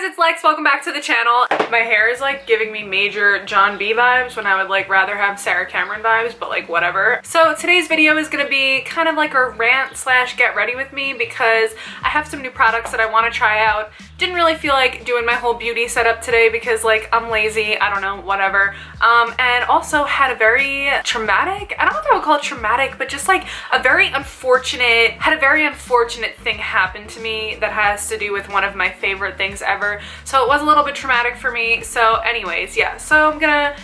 guys, it's Lex. Welcome back to the channel. My hair is like giving me major John B vibes when I would like rather have Sarah Cameron vibes, but like whatever. So today's video is gonna be kind of like a rant slash get ready with me because I have some new products that I want to try out. Didn't really feel like doing my whole beauty setup today because like I'm lazy, I don't know, whatever. And also had a very traumatic, I don't know if I would call it traumatic, but just like a very unfortunate thing happen to me that has to do with one of my favorite things ever. So it was a little bit traumatic for me. So anyways, yeah, so I'm gonna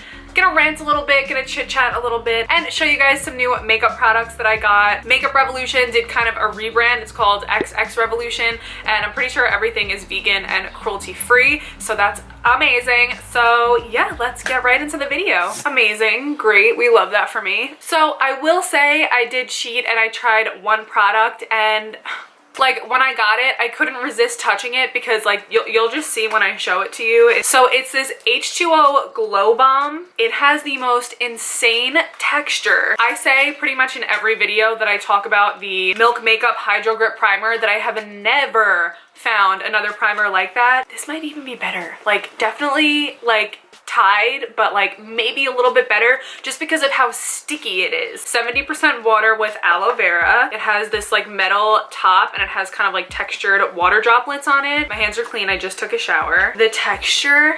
rant a little bit, gonna chit chat a little bit, and show you guys some new makeup products that I got. XXRevolution did kind of a rebrand. It's called XXRevolution, and I'm pretty sure everything is vegan and cruelty free, so that's amazing. So yeah, let's get right into the video. Amazing, great, we love that for me. So I will say I did cheat and I tried one product, and like when I got it, I couldn't resist touching it because like you'll just see when I show it to you. So it's this H2O Glow Bomb. It has the most insane texture. I say pretty much in every video that I talk about the Milk Makeup Hydro Grip Primer that I have never found another primer like that. This might even be better. Like definitely like tied, but like maybe a little bit better just because of how sticky it is. 70% water with aloe vera. It has this like metal top and it has kind of like textured water droplets on it. My hands are clean, I just took a shower. The texture,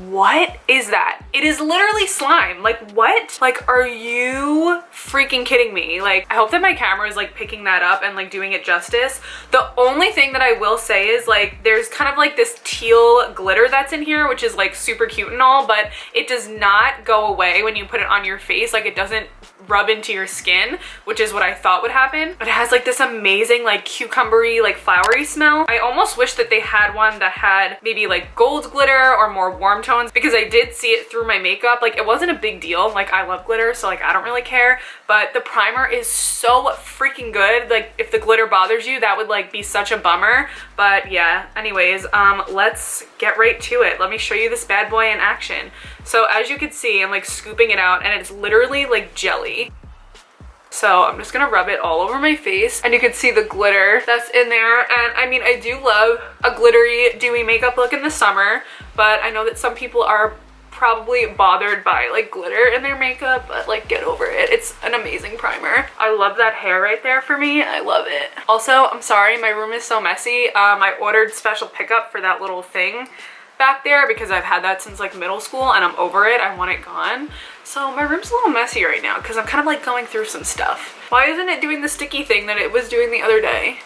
what is that? It is literally slime. Like what? Like are you freaking kidding me? Like I hope that my camera is like picking that up and like doing it justice. The only thing that I will say is like there's kind of like this teal glitter that's in here, which is like super cute and all, but it does not go away when you put it on your face. Like it doesn't rub into your skin, which is what I thought would happen. But it has like this amazing like cucumbery like flowery smell. I almost wish that they had one that had maybe like gold glitter or more warm tones because I did see it through my makeup. Like it wasn't a big deal. Like I love glitter, so like I don't really care, but the primer is so freaking good. Like if the glitter bothers you, that would like be such a bummer. But yeah, anyways, let's get right to it. Let me show you this bad boy in action. So as you can see, I'm like scooping it out and it's literally like jelly. So I'm just gonna rub it all over my face and you can see the glitter that's in there. And I mean, I do love a glittery, dewy makeup look in the summer, but I know that some people are probably bothered by like glitter in their makeup, but like get over it. It's an amazing primer. I love that hair right there for me. I love it. Also, I'm sorry, my room is so messy. I ordered special pickup for that little thing back there because I've had that since like middle school and I'm over it. I want it gone. So my room's a little messy right now because I'm kind of like going through some stuff. Why isn't it doing the sticky thing that it was doing the other day?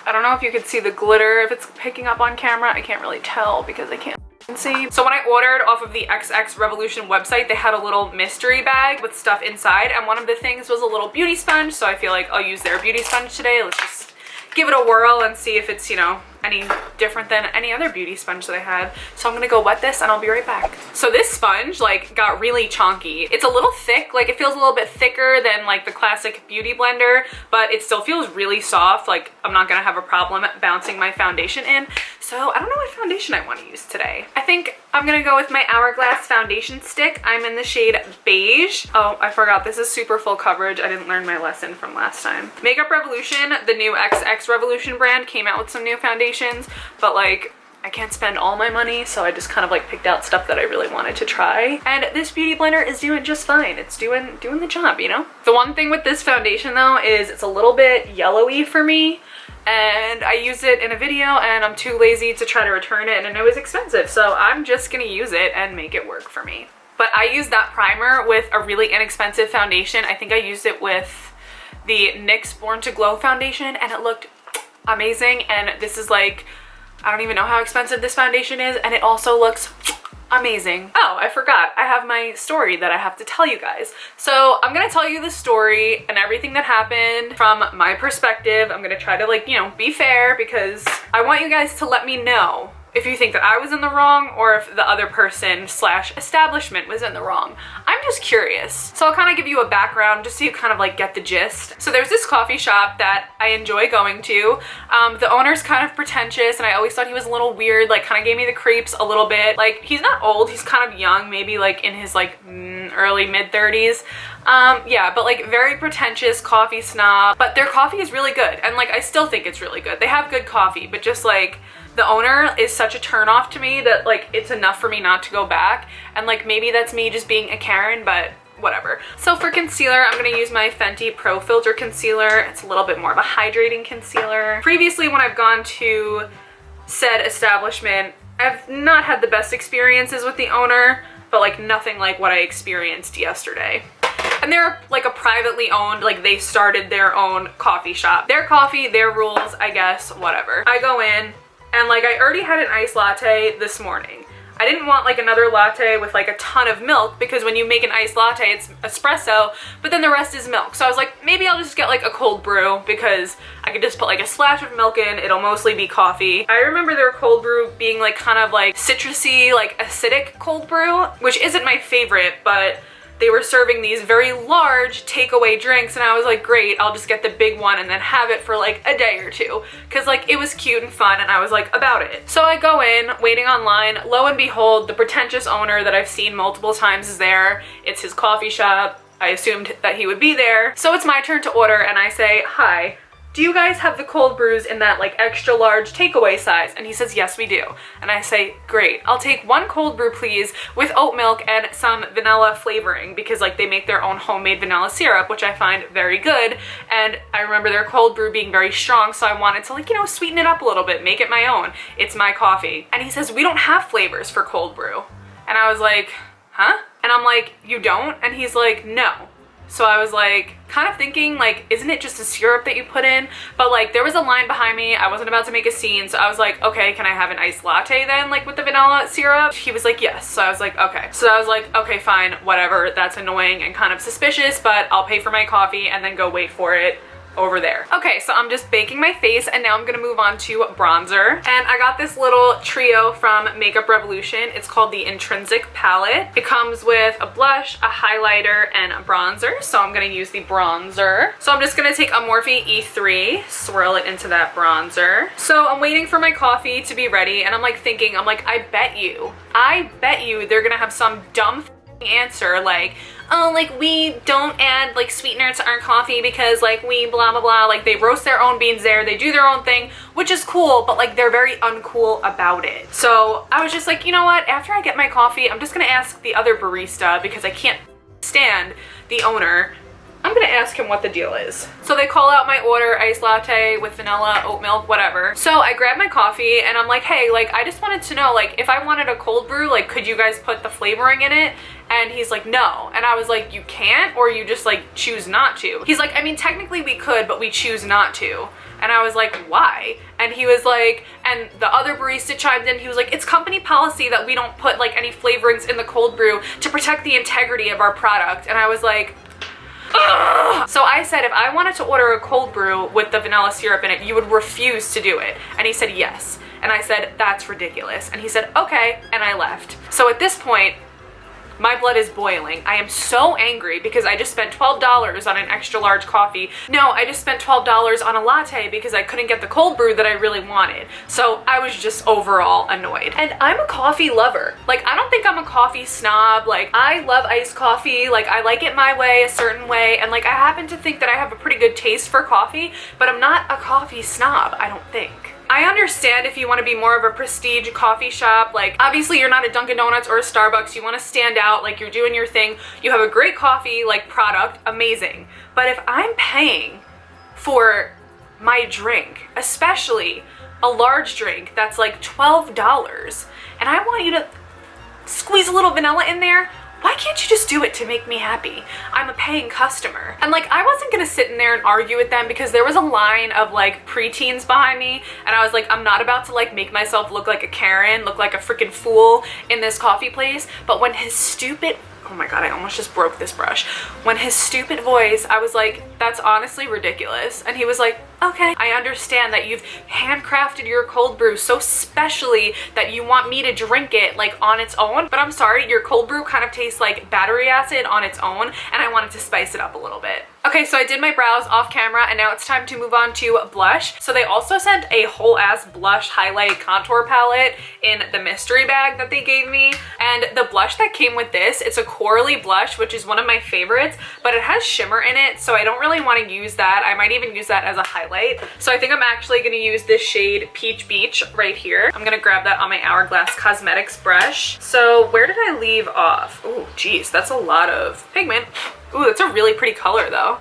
I don't know if you could see the glitter, if it's picking up on camera. I can't really tell because I can't see. So when I ordered off of the XXRevolution website, they had a little mystery bag with stuff inside, and one of the things was a little beauty sponge, so I feel like I'll use their beauty sponge today. Let's just give it a whirl and see if it's, you know, any different than any other beauty sponge that I had. So I'm gonna go wet this and I'll be right back. So this sponge like got really chonky. It's a little thick, like it feels a little bit thicker than like the classic beauty blender, but it still feels really soft. Like I'm not gonna have a problem bouncing my foundation in. So I don't know what foundation I want to use today. I think I'm gonna go with my Hourglass foundation stick. I'm in the shade beige. Oh, I forgot, this is super full coverage. I didn't learn my lesson from last time. XXRevolution, the new XXRevolution brand, came out with some new foundations, but like I can't spend all my money, so I just kind of like picked out stuff that I really wanted to try. And this beauty blender is doing just fine. It's doing the job, you know? The one thing with this foundation though is it's a little bit yellowy for me. And I used it in a video and I'm too lazy to try to return it and it was expensive. So I'm just gonna use it and make it work for me. But I used that primer with a really inexpensive foundation. I think I used it with the NYX Born to Glow foundation and it looked amazing. And this is like, I don't even know how expensive this foundation is, and it also looks amazing. Oh, I forgot. I have my story that I have to tell you guys. So I'm gonna tell you the story and everything that happened from my perspective. I'm gonna try to like, you know, be fair because I want you guys to let me know if you think that I was in the wrong or if the other person slash establishment was in the wrong. I'm just curious. So I'll kind of give you a background just so you kind of like get the gist. So there's this coffee shop that I enjoy going to. The owner's kind of pretentious and I always thought he was a little weird, like kind of gave me the creeps a little bit. Like he's not old, he's kind of young, maybe like in his like in early mid-30s. Yeah, but like very pretentious coffee snob, but their coffee is really good, and like I still think it's really good. They have good coffee, but just like the owner is such a turnoff to me that like it's enough for me not to go back, and like maybe that's me just being a Karen, but whatever. So for concealer, I'm gonna use my Fenty Pro Filter Concealer. It's a little bit more of a hydrating concealer. Previously, when I've gone to said establishment, I've not had the best experiences with the owner, but like nothing like what I experienced yesterday. And they're like a privately owned, like they started their own coffee shop. Their coffee, their rules, I guess, whatever. I go in and like I already had an iced latte this morning. I didn't want like another latte with like a ton of milk, because when you make an iced latte, it's espresso, but then the rest is milk. So I was like, maybe I'll just get like a cold brew, because I could just put like a splash of milk in, it'll mostly be coffee. I remember their cold brew being like kind of like citrusy, like acidic cold brew, which isn't my favorite, but they were serving these very large takeaway drinks, and I was like, great, I'll just get the big one and then have it for like a day or two, because like it was cute and fun and I was like about it. So I go in, waiting online, lo and behold, the pretentious owner that I've seen multiple times is there. It's his coffee shop. I assumed that he would be there. So it's my turn to order, and I say, hi, do you guys have the cold brews in that like extra large takeaway size? And he says, yes, we do. And I say, great, I'll take one cold brew please, with oat milk and some vanilla flavoring, because like they make their own homemade vanilla syrup, which I find very good. And I remember their cold brew being very strong, so I wanted to like, you know, sweeten it up a little bit, make it my own. It's my coffee. And he says, we don't have flavors for cold brew. And I was like, huh? And I'm like, you don't? And he's like, no. So I was like, kind of thinking like, isn't it just a syrup that you put in? But like there was a line behind me, I wasn't about to make a scene, so I was like, okay, can I have an iced latte then, like with the vanilla syrup? He was like, yes. So I was like, okay. So I was like, okay, fine, whatever, that's annoying and kind of suspicious, but I'll pay for my coffee and then go wait for it over there. Okay, so I'm just baking my face, and now I'm gonna move on to bronzer. And I got this little trio from Makeup Revolution. It's called the Intrinsic Palette. It comes with a blush, a highlighter, and a bronzer. So I'm gonna use the bronzer. So I'm just gonna take a Morphe E3, swirl it into that bronzer. So I'm waiting for my coffee to be ready, and I'm like thinking, I'm like, I bet you they're gonna have some dumb answer like, oh, like we don't add like sweetener to our coffee because like we blah blah blah, like they roast their own beans there, they do their own thing, which is cool, but like they're very uncool about it. So I was just like, you know what, after I get my coffee, I'm just gonna ask the other barista, because I can't stand the owner. I'm gonna ask him what the deal is. So they call out my order, iced latte with vanilla, oat milk, whatever. So I grab my coffee and I'm like, hey, like I just wanted to know, like if I wanted a cold brew, like could you guys put the flavoring in it? And he's like, no. And I was like, you can't, or you just like choose not to? He's like, I mean, technically we could, but we choose not to. And I was like, why? And he was like, and the other barista chimed in, he was like, it's company policy that we don't put like any flavorings in the cold brew to protect the integrity of our product. And I was like, ugh. So I said, if I wanted to order a cold brew with the vanilla syrup in it, you would refuse to do it. And he said, yes. And I said, that's ridiculous. And he said, okay, and I left. So at this point, my blood is boiling. I am so angry because I just spent $12 on an extra large coffee. No, I just spent $12 on a latte because I couldn't get the cold brew that I really wanted. So I was just overall annoyed. And I'm a coffee lover. Like, I don't think I'm a coffee snob. Like, I love iced coffee. Like, I like it my way, a certain way. And like, I happen to think that I have a pretty good taste for coffee, but I'm not a coffee snob, I don't think. I understand if you want to be more of a prestige coffee shop, like obviously you're not a Dunkin' Donuts or a Starbucks, you want to stand out, like you're doing your thing, you have a great coffee, like product, amazing. But if I'm paying for my drink, especially a large drink that's like $12, and I want you to squeeze a little vanilla in there, why can't you just do it to make me happy? I'm a paying customer. And like, I wasn't gonna sit in there and argue with them because there was a line of like preteens behind me, and I was like, I'm not about to like make myself look like a Karen, look like a freaking fool in this coffee place. But when his stupid, oh my god, I almost just broke this brush. When his stupid voice, I was like, that's honestly ridiculous. And he was like, Okay, I understand that you've handcrafted your cold brew so specially that you want me to drink it like on its own, but I'm sorry, your cold brew kind of tastes like battery acid on its own, and I wanted to spice it up a little bit. Okay, so I did my brows off camera, and now it's time to move on to blush. So they also sent a whole ass blush highlight contour palette in the mystery bag that they gave me. And the blush that came with this, it's a corally blush, which is one of my favorites, but it has shimmer in it, so I don't really want to use that. I might even use that as a highlight. So I think I'm actually going to use this shade Peach Beach right here. I'm going to grab that on my Hourglass Cosmetics brush. So where did I leave off? Oh, geez, that's a lot of pigment. Ooh, that's a really pretty color though.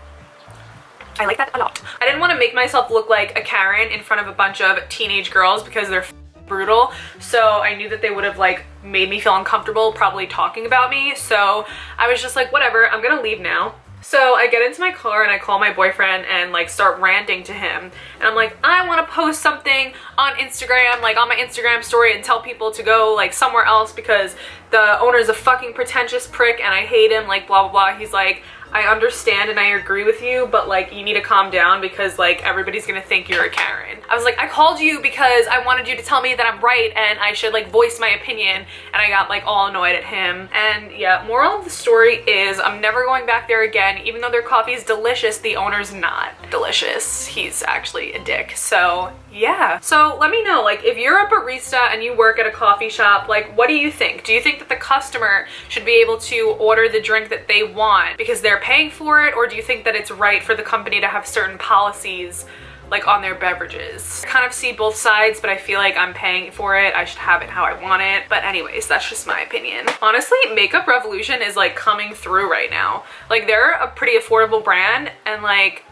I like that a lot. I didn't want to make myself look like a Karen in front of a bunch of teenage girls because they're brutal. So I knew that they would have like made me feel uncomfortable probably talking about me. So I was just like, whatever, I'm gonna leave now. So I get into my car and I call my boyfriend and like start ranting to him. And I'm like, I want to post something on Instagram, like on my Instagram story, and tell people to go like somewhere else because the owner's a fucking pretentious prick and I hate him, like blah, blah, blah. He's like, I understand and I agree with you, but like you need to calm down because like everybody's gonna think you're a Karen. I was like, I called you because I wanted you to tell me that I'm right and I should like voice my opinion, and I got like all annoyed at him. And yeah, moral of the story is I'm never going back there again. Even though their coffee is delicious, the owner's not delicious. He's actually a dick. So yeah. So let me know, like if you're a barista and you work at a coffee shop, like what do you think? Do you think that the customer should be able to order the drink that they want because they're paying for it, or do you think that it's right for the company to have certain policies like on their beverages? I kind of see both sides, but I feel like I'm paying for it. I should have it how I want it. But anyways, that's just my opinion. Honestly, Makeup Revolution is like coming through right now. Like they're a pretty affordable brand and like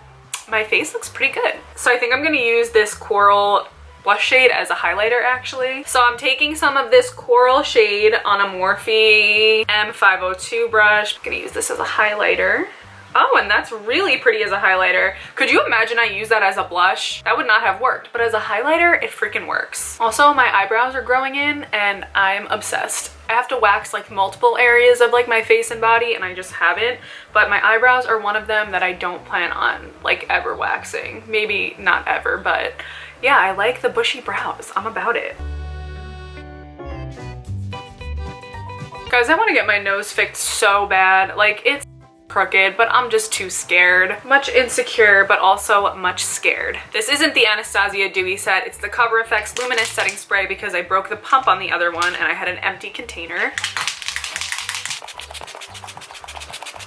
my face looks pretty good. So I think I'm gonna use this coral blush shade as a highlighter actually. So I'm taking some of this coral shade on a Morphe M502 brush. I'm gonna use this as a highlighter. Oh, and that's really pretty as a highlighter. Could you imagine I use that as a blush? That would not have worked, but as a highlighter, it freaking works. Also, my eyebrows are growing in and I'm obsessed. I have to wax like multiple areas of like my face and body and I just haven't, but my eyebrows are one of them that I don't plan on like ever waxing. Maybe not ever, but yeah, I like the bushy brows. I'm about it. Guys, I want to get my nose fixed so bad. Like it's crooked, but I'm just too scared. Much insecure, but also much scared. This isn't the Anastasia Dewy set, it's the Cover FX Luminous Setting Spray because I broke the pump on the other one and I had an empty container.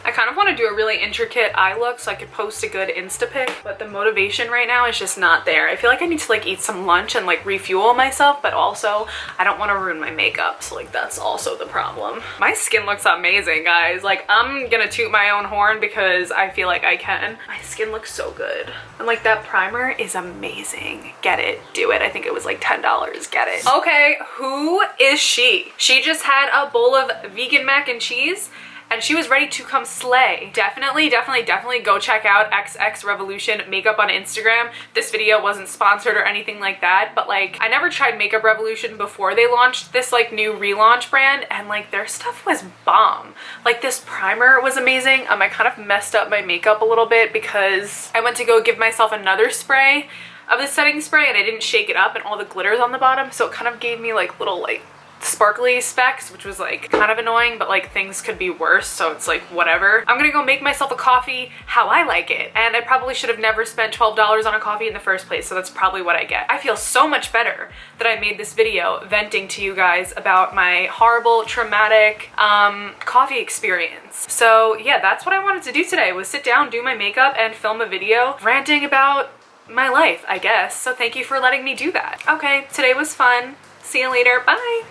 I kind of want to do a really intricate eye look so I could post a good Insta pic, but the motivation right now is just not there. I feel like I need to like eat some lunch and like refuel myself, but also I don't want to ruin my makeup, so like that's also the problem. My skin looks amazing, guys. Like I'm gonna toot my own horn because I feel like I can. My skin looks so good. And like that primer is amazing. Get it, do it. I think it was like $10, get it. Okay, who is she? She just had a bowl of vegan mac and cheese and she was ready to come slay. Definitely go check out XXRevolution makeup on Instagram. This video wasn't sponsored or anything like that, but like I never tried Makeup Revolution before they launched this like new relaunch brand, and like their stuff was bomb. Like this primer was amazing. I kind of messed up my makeup a little bit because I went to go give myself another spray of the setting spray and I didn't shake it up and all the glitter's on the bottom, so it kind of gave me like little like sparkly specks, which was like kind of annoying, but like things could be worse, so it's like whatever. I'm gonna go make myself a coffee how I like it, and I probably should have never spent $12 on a coffee in the first place, so that's probably what I get. I feel so much better that I made this video venting to you guys about my horrible traumatic coffee experience. So yeah, that's what I wanted to do today, was sit down, do my makeup, and film a video ranting about my life, I guess. So thank you for letting me do that. Okay, today was fun. See you later. Bye.